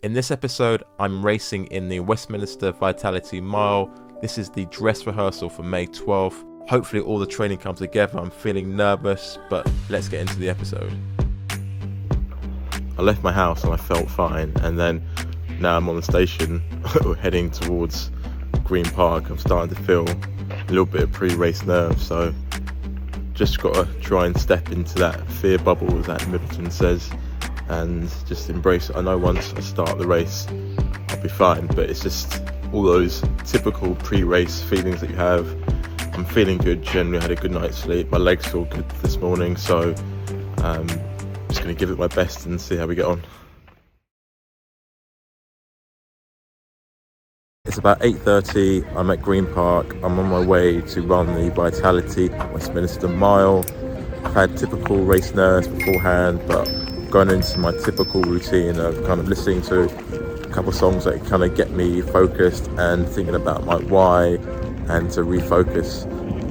In this episode, I'm racing in the Westminster Vitality Mile. This is the dress rehearsal for May 12th. Hopefully all the training comes together. I'm feeling nervous, but let's get into the episode. I left my house and I felt fine, and then now I'm on the station heading towards Green Park. I'm starting to feel a little bit of pre-race nerves, so just got to try and step into that fear bubble, as that Middleton says, and just embrace it. I know once I start the race I'll be fine, but it's just all those typical pre-race feelings that you have. I'm feeling good, generally had a good night's sleep, my legs feel good this morning, so just going to give it my best and see how we get on. It's about 8:30, I'm at Green Park, I'm on my way to run the Vitality Westminster Mile. I've had typical race nerves beforehand, but going into my typical routine of kind of listening to a couple of songs that kind of get me focused and thinking about my why and to refocus.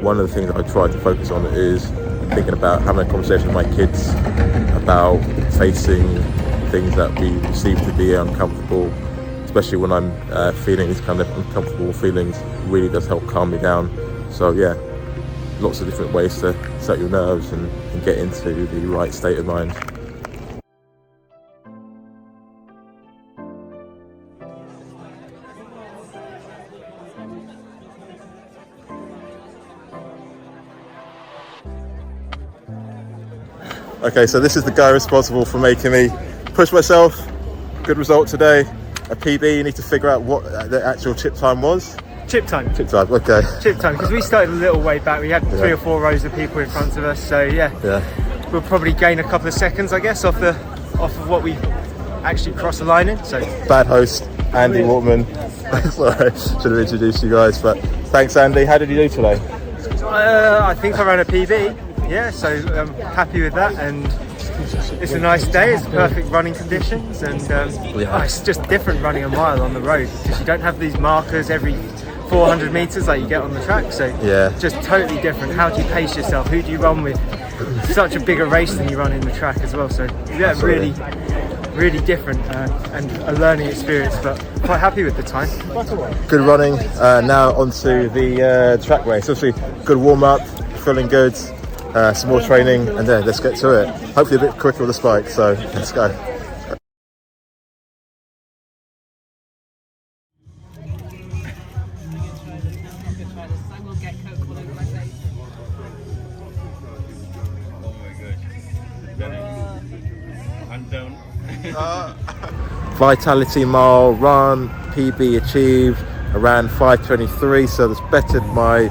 One of the things that I try to focus on is thinking about having a conversation with my kids about facing things that we perceive to be uncomfortable, especially when I'm feeling these kind of uncomfortable feelings. It really does help calm me down. So yeah, lots of different ways to set your nerves and get into the right state of mind. Okay, so this is the guy responsible for making me push myself. Good result today. A PB, you need to figure out what the actual chip time was. Chip time, okay. Chip time, because we started a little way back. We had 3 or 4 rows of people in front of us, so yeah. We'll probably gain a couple of seconds, I guess, off of what we actually crossed the line in. So bad host, Andy Waterman. Sorry, should have introduced you guys, but thanks, Andy. How did you do today? I think I ran a PB. Yeah, so I'm happy with that, and it's a nice day. It's perfect running conditions, and it's just different running a mile on the road because you don't have these markers every 400 meters like you get on the track. So just totally different. How do you pace yourself? Who do you run with? Such a bigger race than you run in the track as well. So yeah, really different and a learning experience, but quite happy with the time. Good running. Now onto the track race. Obviously, good warm up. Feeling good. Some more training, and then let's get to it. Hopefully a bit quicker with the spike, so let's go. Vitality Mile run, PB achieved. I ran 5:23, so that's bettered my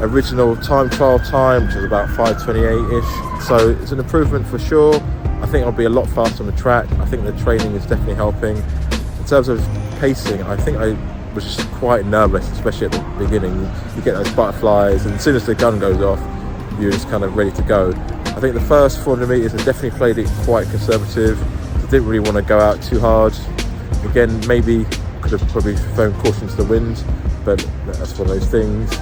original time trial time, which was about 5:28ish. So it's an improvement for sure. I think I'll be a lot faster on the track. I think the training is definitely helping. In terms of pacing, I think I was just quite nervous, especially at the beginning. You get those butterflies, and as soon as the gun goes off, you're just kind of ready to go. I think the first 400 meters I definitely played it quite conservative. I didn't really want to go out too hard. Again, maybe could have probably thrown caution to the wind, but that's one of those things.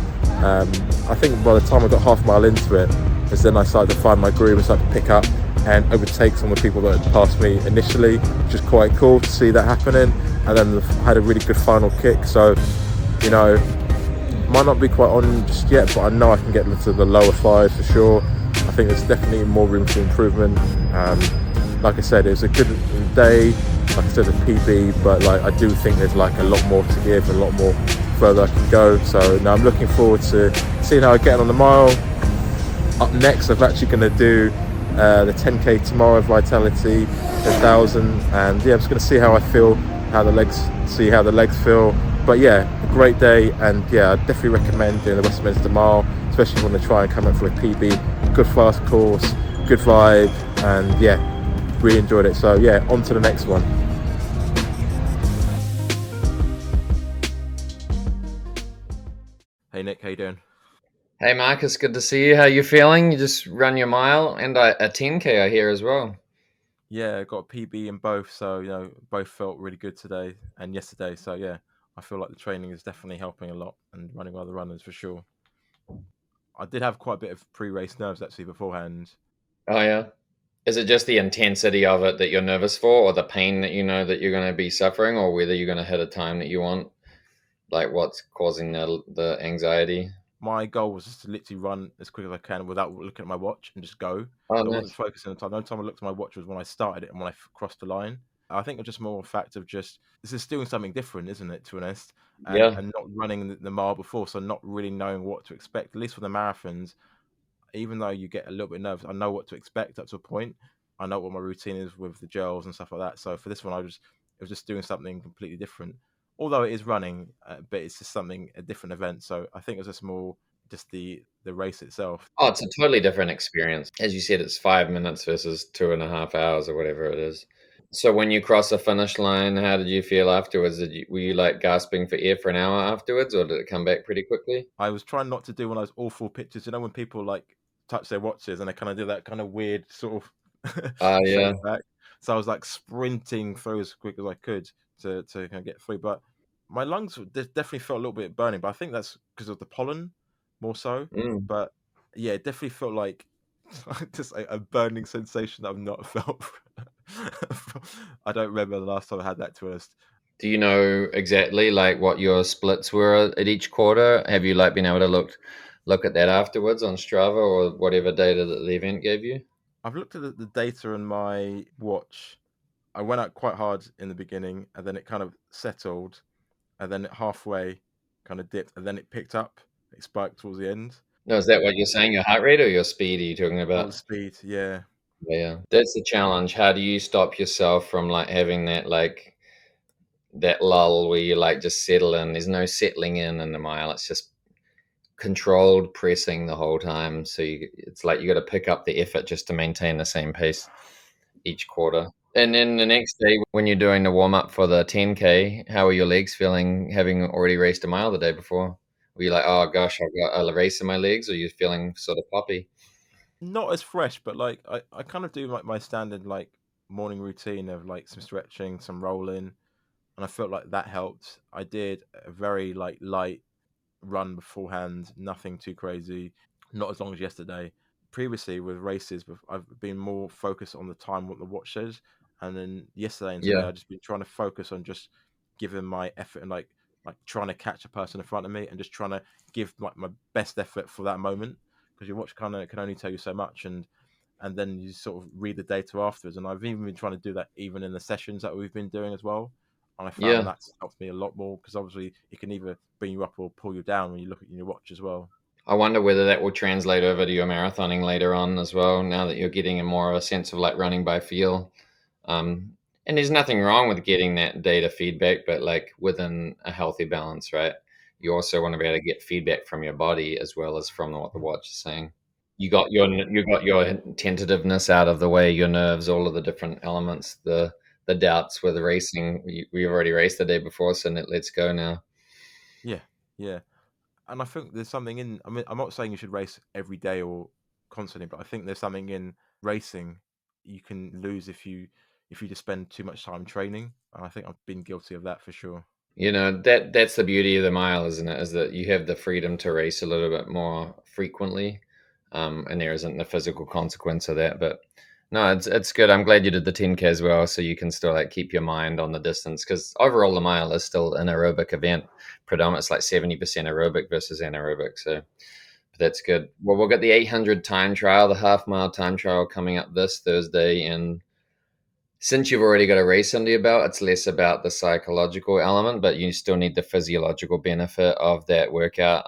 I think by the time I got half a mile into it, is then I started to find my groove and started to pick up and overtake some of the people that had passed me initially, which is quite cool to see that happening. And then had a really good final kick, so you know, might not be quite on just yet, but I know I can get into the lower 5s for sure. I think there's definitely more room for improvement. Like I said, it was a good day, like I said, a PB, but like I do think there's like a lot more to give, a lot more further I can go. So now I'm looking forward to seeing how I get on the mile. Up next, I'm actually going to do the 10k tomorrow, Vitality 10,000, and yeah, I'm just going to see how I feel, how the legs feel. But yeah, a great day, and yeah, I definitely recommend doing the Westminster Mile, especially if you want to try and come up for a PB. Good fast course, good vibe, and yeah, really enjoyed it. So yeah, on to the next one. Hey Nick, how you doing? Hey Marcus, good to see you. How you feeling? You just run your mile and a 10k I hear as well. Yeah, I got a PB in both, so you know, both felt really good today and yesterday. So yeah, I feel like the training is definitely helping a lot and running with other runners for sure. I did have quite a bit of pre-race nerves actually beforehand. Oh yeah. Is it just the intensity of it that you're nervous for, or the pain that you know that you're going to be suffering, or whether you're going to hit a time that you want? Like, what's causing the anxiety? My goal was just to literally run as quick as I can without looking at my watch and just go. Oh, So I wasn't nice. focusing on time. The only time I looked at my watch was when I started it and when I crossed the line. I think it's just more a fact of just this is doing something different, isn't it? To be honest, Yeah. and not running the mile before, so not really knowing what to expect. At least for the marathons, even though you get a little bit nervous, I know what to expect up to a point. I know what my routine is with the gels and stuff like that. So for this one, it was just doing something completely different. Although it is running, but it's just something a different event. So I think it was just more just the race itself. Oh, it's a totally different experience. As you said, it's 5 minutes versus 2.5 hours or whatever it is. So when you cross the finish line, how did you feel afterwards? Were you like gasping for air for an hour afterwards, or did it come back pretty quickly? I was trying not to do one of those awful pictures. You know when people like touch their watches and they kind of do that kind of weird sort of Yeah. shake back. So I was like sprinting through as quick as I could to kind of get through. But my lungs definitely felt a little bit burning. But I think that's because of the pollen more so. Mm. But yeah, it definitely felt like just a burning sensation that I've not felt. I don't remember the last time I had that, to be honest. Do you know exactly like what your splits were at each quarter? Have you like been able to look at that afterwards on Strava or whatever data that the event gave you? I've looked at the data on my watch. I went out quite hard in the beginning, and then it kind of settled, and then halfway kind of dipped, and then it picked up. It spiked towards the end. No, is that what you're saying? Your heart rate or your speed are you talking Oh, the about? speed, yeah. Yeah, that's the challenge. How do you stop yourself from like having that lull where you like just settle in? There's no settling in the mile. It's just controlled pressing the whole time. So it's like you got to pick up the effort just to maintain the same pace each quarter. And then the next day, when you're doing the warm up for the 10K, how are your legs feeling having already raced a mile the day before? Were you like, oh gosh, I've got a race in my legs, or you feeling sort of poppy? Not as fresh, but like I kind of do like my standard like morning routine of like some stretching, some rolling, and I felt like that helped. I did a very like light run beforehand, nothing too crazy, not as long as yesterday. Previously with races, I've been more focused on the time what the watch says, and then yesterday and today Yeah, I've just been trying to focus on just giving my effort and like trying to catch a person in front of me and just trying to give my best effort for that moment because your watch kind of can only tell you so much and then you sort of read the data afterwards. And I've even been trying to do that even in the sessions that we've been doing as well. And I found yeah. that's helped me a lot more because obviously it can either bring you up or pull you down when you look at your watch as well. I wonder whether that will translate over to your marathoning later on as well. Now that you're getting a more of a sense of like running by feel, and there's nothing wrong with getting that data feedback, but like within a healthy balance, right? You also want to be able to get feedback from your body as well as from what the watch is saying. You got your tentativeness out of the way, your nerves, all of the different elements, the doubts with the racing. We already raced the day before, so let's go now. Yeah, yeah. And I think there's something in. I mean, I'm not saying you should race every day or constantly, but I think there's something in racing you can lose if you just spend too much time training. And I think I've been guilty of that for sure. That's the beauty of the mile, isn't it? Is that you have the freedom to race a little bit more frequently, and there isn't the physical consequence of that. But no, it's good. I'm glad you did the 10K as well, so you can still like keep your mind on the distance because overall the mile is still an aerobic event. Predominant, it's like 70% aerobic versus anaerobic. So that's good. Well, we'll get the 800 time trial, the half mile time trial coming up this Thursday, and since you've already got a race under your belt, it's less about the psychological element, but you still need the physiological benefit of that workout.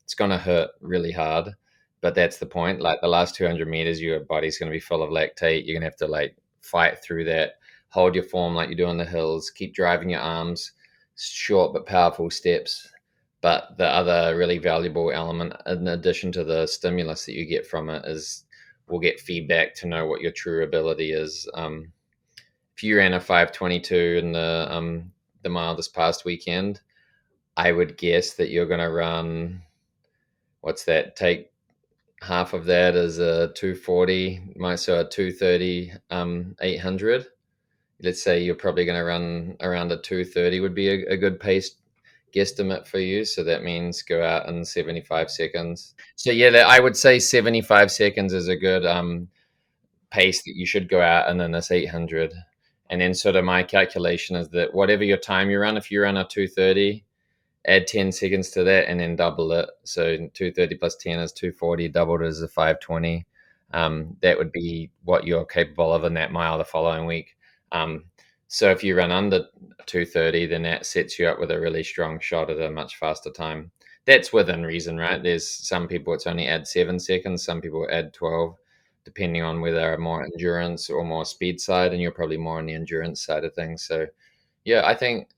It's going to hurt really hard, but that's the point. Like the last 200 meters, your body's going to be full of lactate. You're going to have to like fight through that, hold your form like you do on the hills, keep driving your arms, short but powerful steps. But the other really valuable element, in addition to the stimulus that you get from it, is we'll get feedback to know what your true ability is. If you ran a 5:22 in the mile this past weekend, I would guess that you're going to run. What's that? Take half of that as a 240, so a 230, 800. Let's say you're probably going to run around a 230 would be a good pace guesstimate for you. So that means go out in 75 seconds. So yeah, I would say 75 seconds is a good pace that you should go out and then this 800. And then sort of my calculation is that whatever your time you run, if you run a 230, add 10 seconds to that and then double it. So 230 plus 10 is 240, doubled is a 520. That would be what you're capable of in that mile the following week. So if you run under 230, then that sets you up with a really strong shot at a much faster time. That's within reason, right? There's some people it's only add 7 seconds, some people add 12, depending on whether they're more endurance or more speed side, and you're probably more on the endurance side of things. So yeah, I think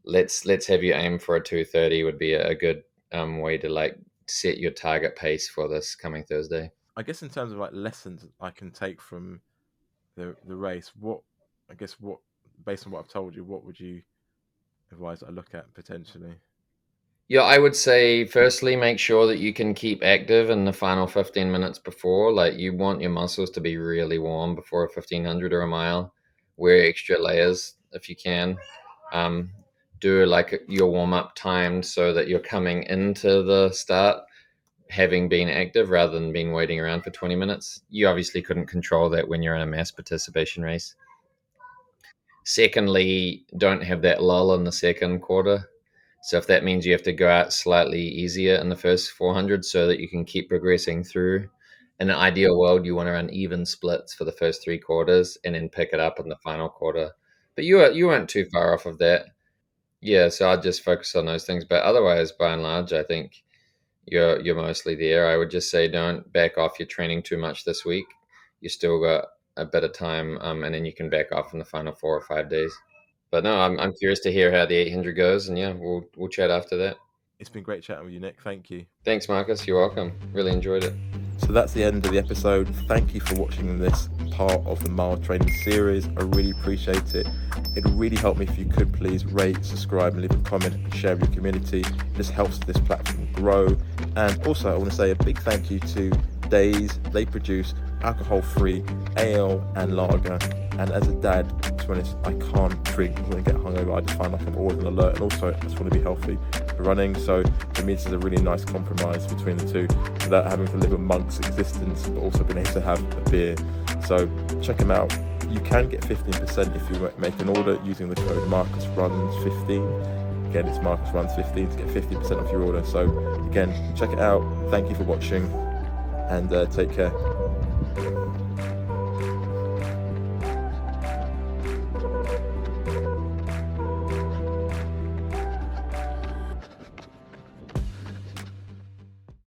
let's have you aim for a 230 would be a good way to like set your target pace for this coming Thursday. I guess in terms of like lessons I can take from the race, what based on what I've told you, what would you advise I look at potentially? Yeah, I would say firstly, make sure that you can keep active in the final 15 minutes before. Like you want your muscles to be really warm before a 1500 or a mile. Wear extra layers if you can. Do like your warm up timed so that you're coming into the start having been active rather than being waiting around for 20 minutes. You obviously couldn't control that when you're in a mass participation race. Secondly, don't have that lull in the second quarter. So if that means you have to go out slightly easier in the first 400 so that you can keep progressing through. In an ideal world, you want to run even splits for the first 3 quarters and then pick it up in the final quarter. But you weren't too far off of that. Yeah, so I'd just focus on those things. But otherwise, by and large, I think you're mostly there. I would just say don't back off your training too much this week. You still got a bit of time, and then you can back off in the final 4 or 5 days. But no, I'm curious to hear how the 800 goes, and yeah, we'll chat after that. It's been great chatting with you, Nick. Thank you. Thanks, Marcus. You're welcome. Really enjoyed it. So that's the end of the episode. Thank you for watching this part of the Mile Training series. I really appreciate it. It would really help me if you could please rate, subscribe, and leave a comment and share with your community. This helps this platform grow. And also, I want to say a big thank you to Days. They produce alcohol-free ale and lager. And as a dad, to be honest, I can't drink when I get hungover. I just find like I'm always on alert, and also I just want to be healthy for running. So for me, this is a really nice compromise between the two, without having to live a monk's existence, but also being able to have a beer. So check them out. You can get 15% if you make an order using the code MarcusRuns15. Again, it's MarcusRuns15 to get 15% off your order. So again, check it out. Thank you for watching, and take care.